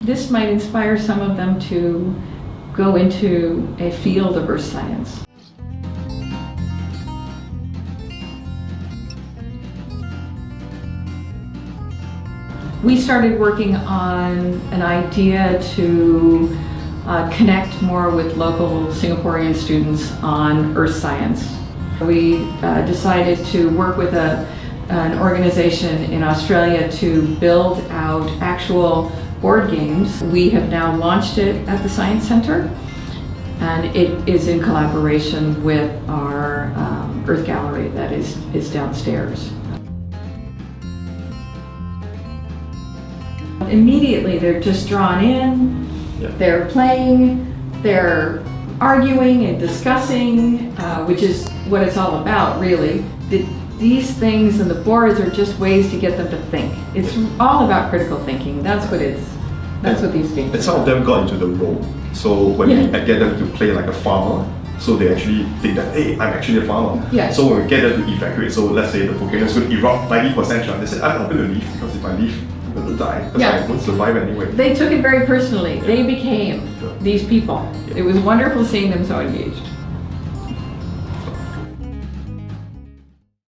This might inspire some of them to go into a field of earth science. We started working on an idea to connect more with local Singaporean students on earth science. We decided to work with an organization in Australia to build out actual board games. We have now launched it at the Science Center, and it is in collaboration with our Earth Gallery that is downstairs. Immediately they're just drawn in, they're playing, they're arguing and discussing, which is what it's all about really. These things and the boards are just ways to get them to think. It's all about critical thinking. That's what these games are. And some of them got into the role. So when we get them to play like a farmer, so they actually think that, hey, I'm actually a farmer. So when we get them to evacuate, so let's say the volcano is going to erupt 90% chance, they said, I'm not going to leave because if I leave, I'm going to die because I won't survive anyway. They took it very personally. They became these people. It was wonderful seeing them so engaged.